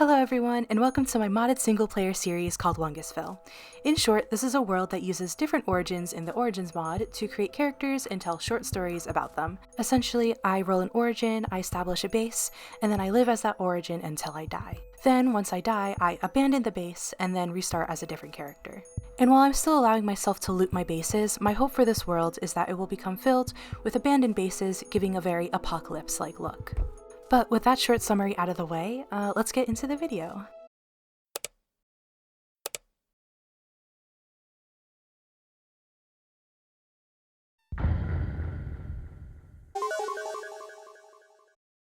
Hello everyone, and welcome to my modded single-player series called Wungusvile. In short, this is a world that uses different origins in the Origins mod to create characters and tell short stories about them. Essentially, I roll an origin, I establish a base, and then I live as that origin until I die. Then, once I die, I abandon the base and then restart as a different character. And while I'm still allowing myself to loot my bases, my hope for this world is that it will become filled with abandoned bases, giving a very apocalypse-like look. But with that short summary out of the way, let's get into the video.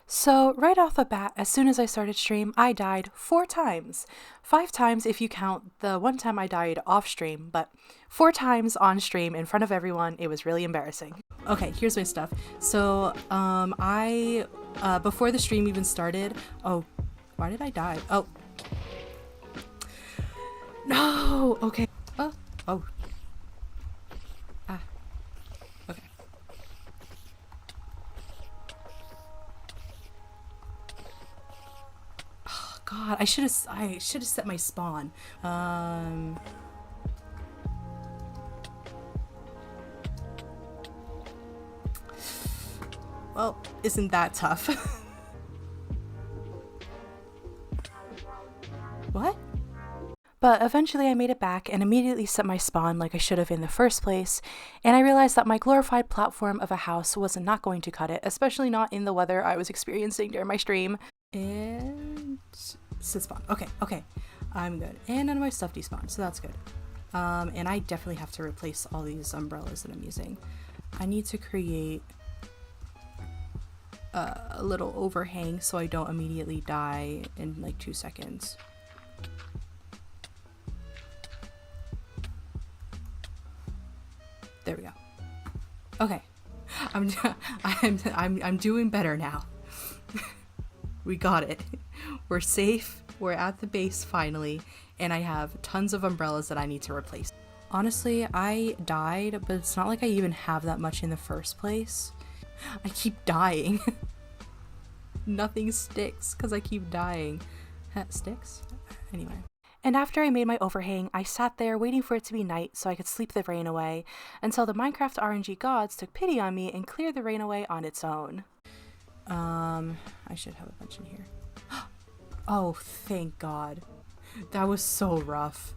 So right off the bat, as soon as I started stream, I died 4 times. 5 times if you count the one time I died off stream, but 4 times on stream in front of everyone. It was really embarrassing. Okay, here's my stuff. So before the stream even started, oh, why did I die? Oh, no, okay. Oh, okay. Oh, God, I should have set my spawn. Well, isn't that tough? What? But eventually I made it back and immediately set my spawn like I should have in the first place, and I realized that my glorified platform of a house was not going to cut it, especially not in the weather I was experiencing during my stream. And sit spawn. Okay, I'm good. And none of my stuff despawned, so that's good. And I definitely have to replace all these umbrellas that I'm using. I need to create a little overhang so I don't immediately die in like 2 seconds. There we go. Okay, I'm doing better now. We got it. We're safe. We're at the base finally, and I have tons of umbrellas that I need to replace. Honestly, I died, but it's not like I even have that much in the first place. I keep dying. Nothing sticks because I keep dying. Sticks? Anyway. And after I made my overhang, I sat there waiting for it to be night so I could sleep the rain away, until the Minecraft RNG gods took pity on me and cleared the rain away on its own. I should have a bunch in here. Oh, thank God. That was so rough.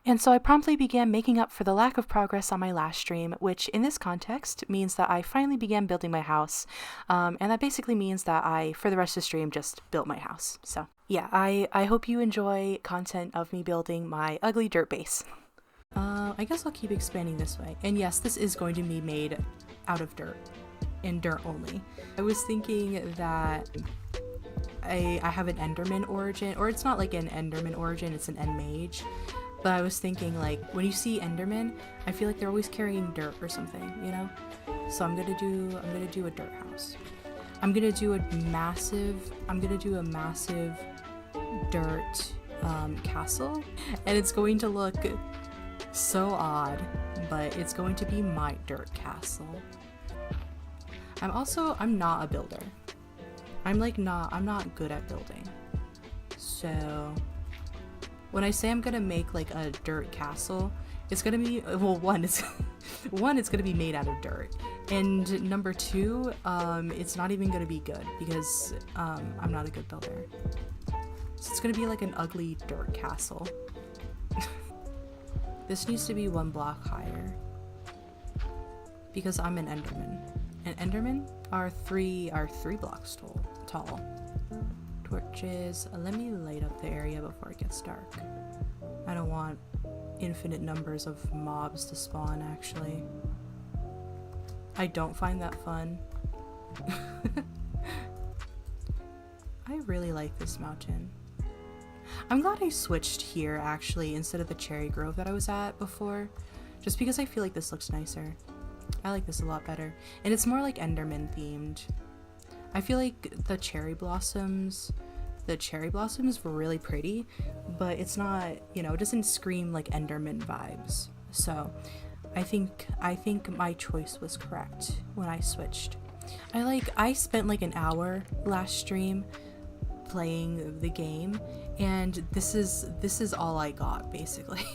And so I promptly began making up for the lack of progress on my last stream, which in this context means that I finally began building my house. And that basically means that I, for the rest of the stream, just built my house. So yeah, I hope you enjoy content of me building my ugly dirt base. I guess I'll keep expanding this way. And yes, this is going to be made out of dirt, and dirt only. I was thinking that I have an Enderman origin, or it's not like an Enderman origin, it's an End Mage. But I was thinking, like, when you see Endermen, I feel like they're always carrying dirt or something, you know? So I'm gonna do a dirt house. I'm gonna do a massive dirt castle, and it's going to look so odd, but it's going to be my dirt castle. I'm not a builder. I'm not good at building. So when I say I'm gonna make like a dirt castle, it's gonna be, well, one, it's gonna be made out of dirt, and number 2, it's not even gonna be good because I'm not a good builder. So it's gonna be like an ugly dirt castle. This needs to be 1 block higher because I'm an Enderman, and Endermen are 3 blocks tall. Torches. Let me light up the area before it gets dark. I don't want infinite numbers of mobs to spawn, actually. I don't find that fun. I really like this mountain. I'm glad I switched here, actually, instead of the cherry grove that I was at before, just because I feel like this looks nicer. I like this a lot better, and it's more like Enderman themed. I feel like the cherry blossoms were really pretty, but it's not, you know, it doesn't scream like Enderman vibes. So I think my choice was correct when I switched. I spent like an hour last stream playing the game, and this is all I got basically.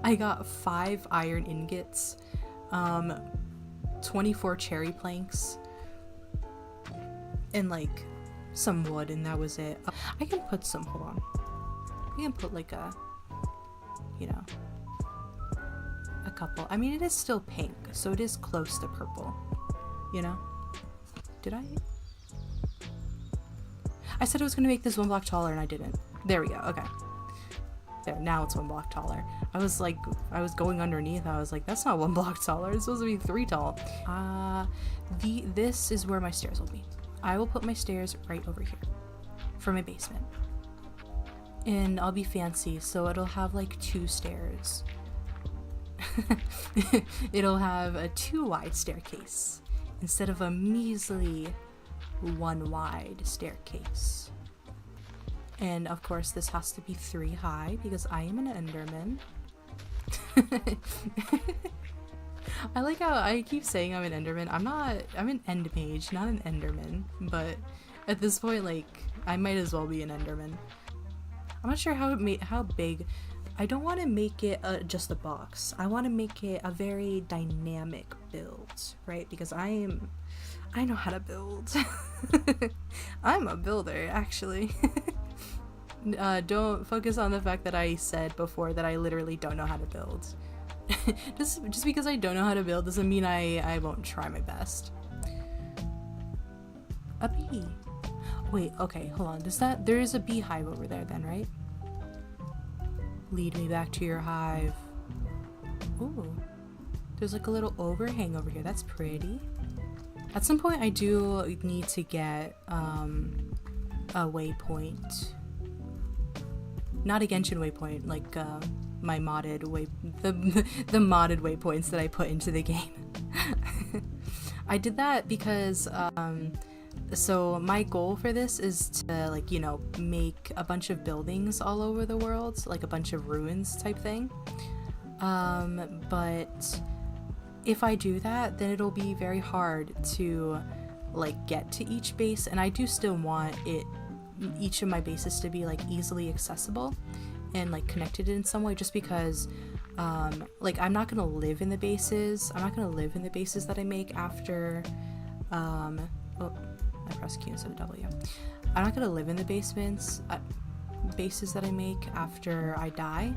I got 5 iron ingots, 24 cherry planks, and like some wood, and that was it. I can put some, hold on. I can put like a, you know, a couple. I mean, it is still pink, so it is close to purple, you know? Did I said I was gonna make this 1 block taller and I didn't. There we go, okay. There, now it's 1 block taller. I was going underneath, I was like, that's not 1 block taller, it's supposed to be 3 tall. This is where my stairs will be. I will put my stairs right over here for my basement. And I'll be fancy, so it'll have like 2 stairs. It'll have a 2 wide staircase instead of a measly 1 wide staircase. And of course this has to be 3 high because I am an Enderman. I like how I keep saying I'm an Enderman. I'm an End Mage, not an Enderman. But at this point, like, I might as well be an Enderman. I'm not sure how big. I don't want to make it just a box. I want to make it a very dynamic build, right? Because I know how to build. I'm a builder, actually. Don't focus on the fact that I said before that I literally don't know how to build. just because I don't know how to build doesn't mean I won't try my best. A bee. Wait, okay, hold on. There is a beehive over there then, right? Lead me back to your hive. Ooh. There's like a little overhang over here. That's pretty. At some point I do need to get a waypoint. Not a Genshin waypoint, like my modded the modded waypoints that I put into the game. I did that because so my goal for this is to, like, you know, make a bunch of buildings all over the world, like a bunch of ruins type thing. But if I do that, then it'll be very hard to like get to each base, and I do still want each of my bases to be like easily accessible and like connected in some way, just because like I'm not gonna live in the bases. I'm not gonna live in the bases that I make after oh, I pressed Q instead of W. I'm not gonna live in the bases that I make after I die,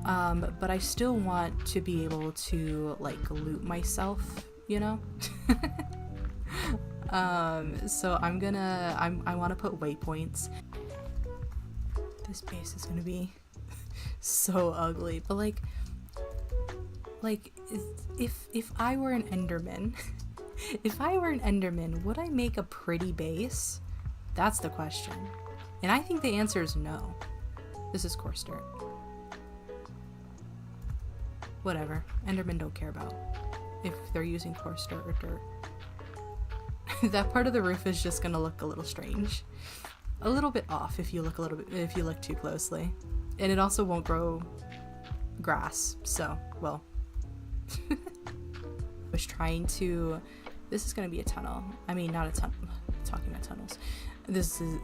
but I still want to be able to like loot myself, you know. So I want to put waypoints. This base is gonna be so ugly, but like if I were an Enderman, if I were an Enderman, would I make a pretty base? That's the question. And I think the answer is no. This is coarse dirt. Whatever. Endermen don't care about if they're using coarse dirt or dirt. That part of the roof is just gonna look a little strange. A little bit off if you look too closely. And it also won't grow grass, so, well. I was trying to... This is gonna be a tunnel. I mean, not a tunnel. Talking about tunnels. This is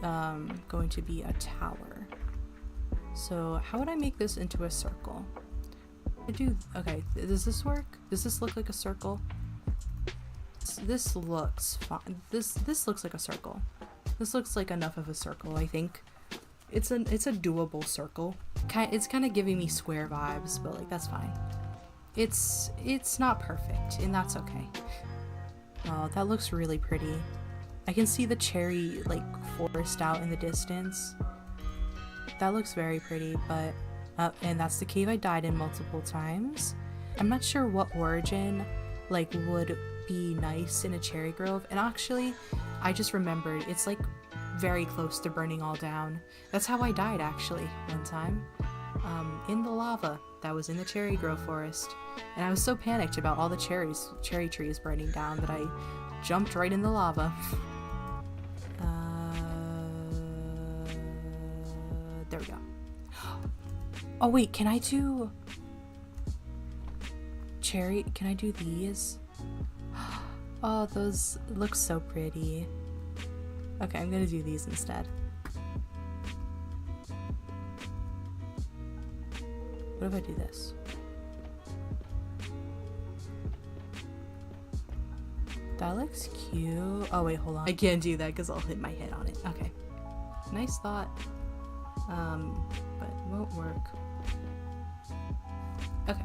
going to be a tower. So how would I make this into a circle? Okay, does this work? Does this look like a circle? This looks fine. This looks like a circle. This looks like enough of a circle, I think. It's a doable circle. It's kind of giving me square vibes, but like that's fine. It's not perfect, and that's okay. Oh, that looks really pretty. I can see the cherry like forest out in the distance. That looks very pretty, but and that's the cave I died in multiple times. I'm not sure what origin like would be nice in a cherry grove, and actually I just remembered it's like very close to burning all down. That's how I died actually one time, in the lava that was in the cherry grove forest, and I was so panicked about all the cherry trees burning down that I jumped right in the lava. There we go. Oh wait, can I do cherry? Can I do these? Oh, those look so pretty. Okay, I'm gonna do these instead. What if I do this? That looks cute. Oh wait, hold on. I can't do that because I'll hit my head on it. Okay. Nice thought. But won't work. Okay.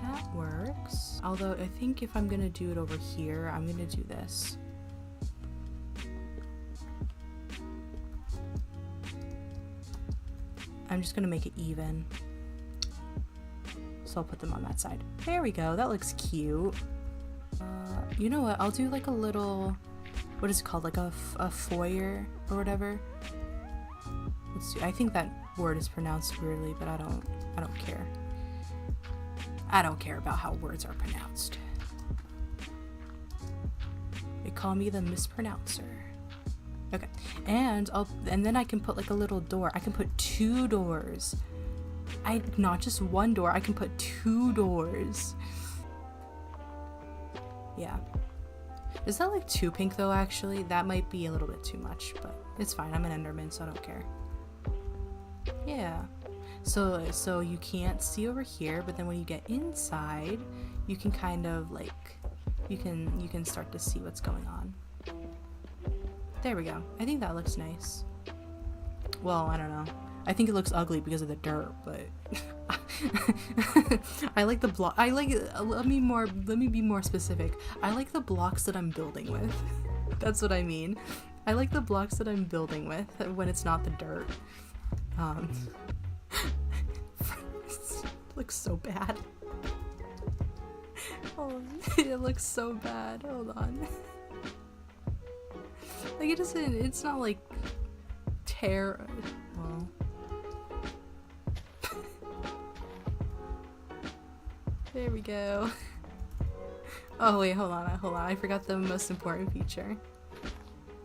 That works. Although I think if I'm gonna do it over here, I'm gonna do this. I'm just gonna make it even. So I'll put them on that side. There we go. That looks cute. You know what? I'll do like a little, what is it called? Like a foyer or whatever. Let's see. I think that word is pronounced weirdly, but I don't care. I don't care about how words are pronounced. They call me the mispronouncer. Okay. And then I can put like a little door. I can put 2 doors. Not just 1 door, I can put 2 doors. Yeah. Is that like too pink though, actually? That might be a little bit too much, but it's fine. I'm an Enderman, so I don't care. Yeah. So you can't see over here, but then when you get inside, you can kind of like, you can start to see what's going on. There we go. I think that looks nice. Well, I don't know. I think it looks ugly because of the dirt, but I like the block. I like, let me be more specific. I like the blocks that I'm building with. That's what I mean. I like the blocks that I'm building with when it's not the dirt. It looks so bad. Oh, it looks so bad. Hold on. Like it doesn't, it's not like well. There we go. Oh wait, hold on. I forgot the most important feature.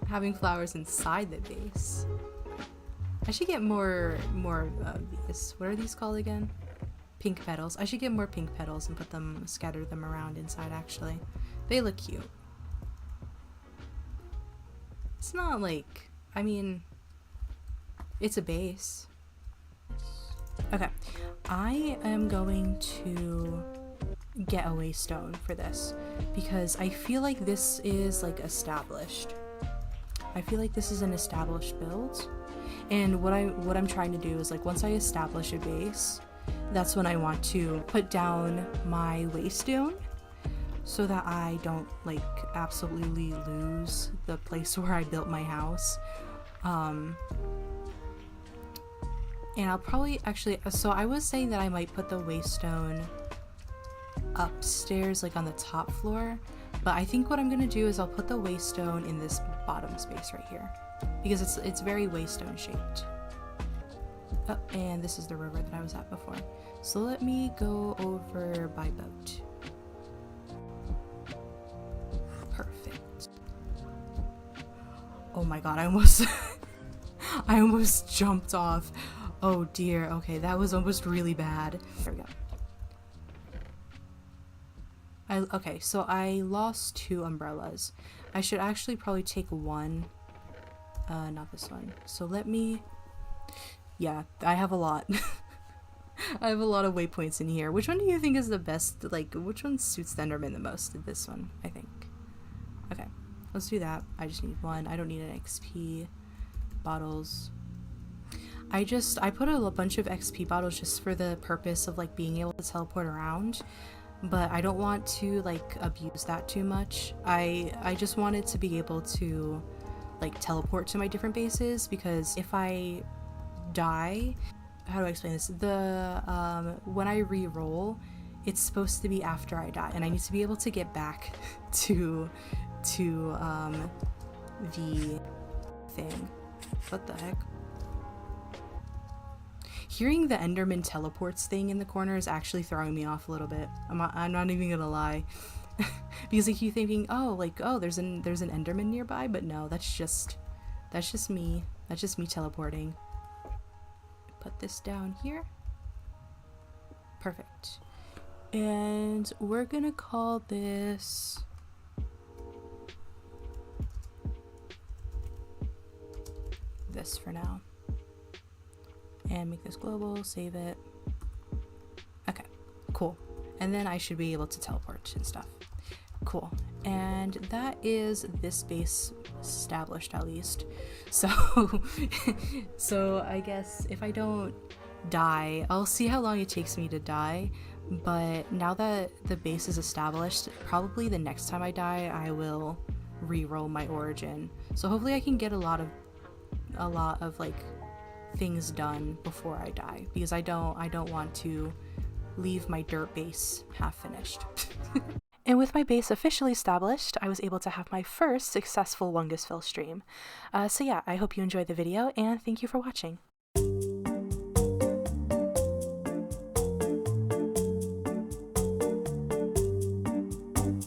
Having flowers inside the base. I should get more of these. What are these called again? Pink petals. I should get more pink petals and scatter them around inside actually. They look cute. It's not like, I mean, it's a base. Okay, I am going to get a waystone for this because I feel like this is like established. I feel like this is an established build, and what I'm trying to do is like once I establish a base, that's when I want to put down my waystone so that I don't like absolutely lose the place where I built my house. And I'll probably actually, so I was saying that I might put the waystone upstairs, like on the top floor, but I think what I'm gonna do is I'll put the waystone in this bottom space right here because it's very waystone shaped. Oh, and this is the river that I was at before. So let me go over by boat. Perfect. Oh my god, I almost I almost jumped off. Oh dear, okay, that was almost really bad. There we go. Okay, so I lost 2 umbrellas. I should actually probably take 1. Not this one. So let me... Yeah, I have a lot. I have a lot of waypoints in here. Which one do you think is the best? Like, which one suits the Enderman the most? This one, I think. Okay, let's do that. I just need 1. I don't need an XP. Bottles. I put a bunch of XP bottles just for the purpose of like being able to teleport around, but I don't want to like abuse that too much. I just wanted to be able to like teleport to my different bases, because if I die, how do I explain this? When I re-roll, it's supposed to be after I die, and I need to be able to get back to the thing. What the heck? Hearing the Enderman teleports thing in the corner is actually throwing me off a little bit. I'm not even gonna lie. Because I keep thinking, oh, there's an Enderman nearby, but no, that's just me. That's just me teleporting. Put this down here. Perfect. And we're gonna call this this for now. And make this global, save it. Okay, cool. And then I should be able to teleport and stuff. Cool. And that is this base established, at least. So, so I guess if I don't die, I'll see how long it takes me to die. But now that the base is established, probably the next time I die, I will re-roll my origin. So hopefully I can get a lot of like things done before I die, because I don't want to leave my dirt base half finished. And with my base officially established, I was able to have my first successful Wungusvile stream. So yeah, I hope you enjoyed the video, and thank you for watching.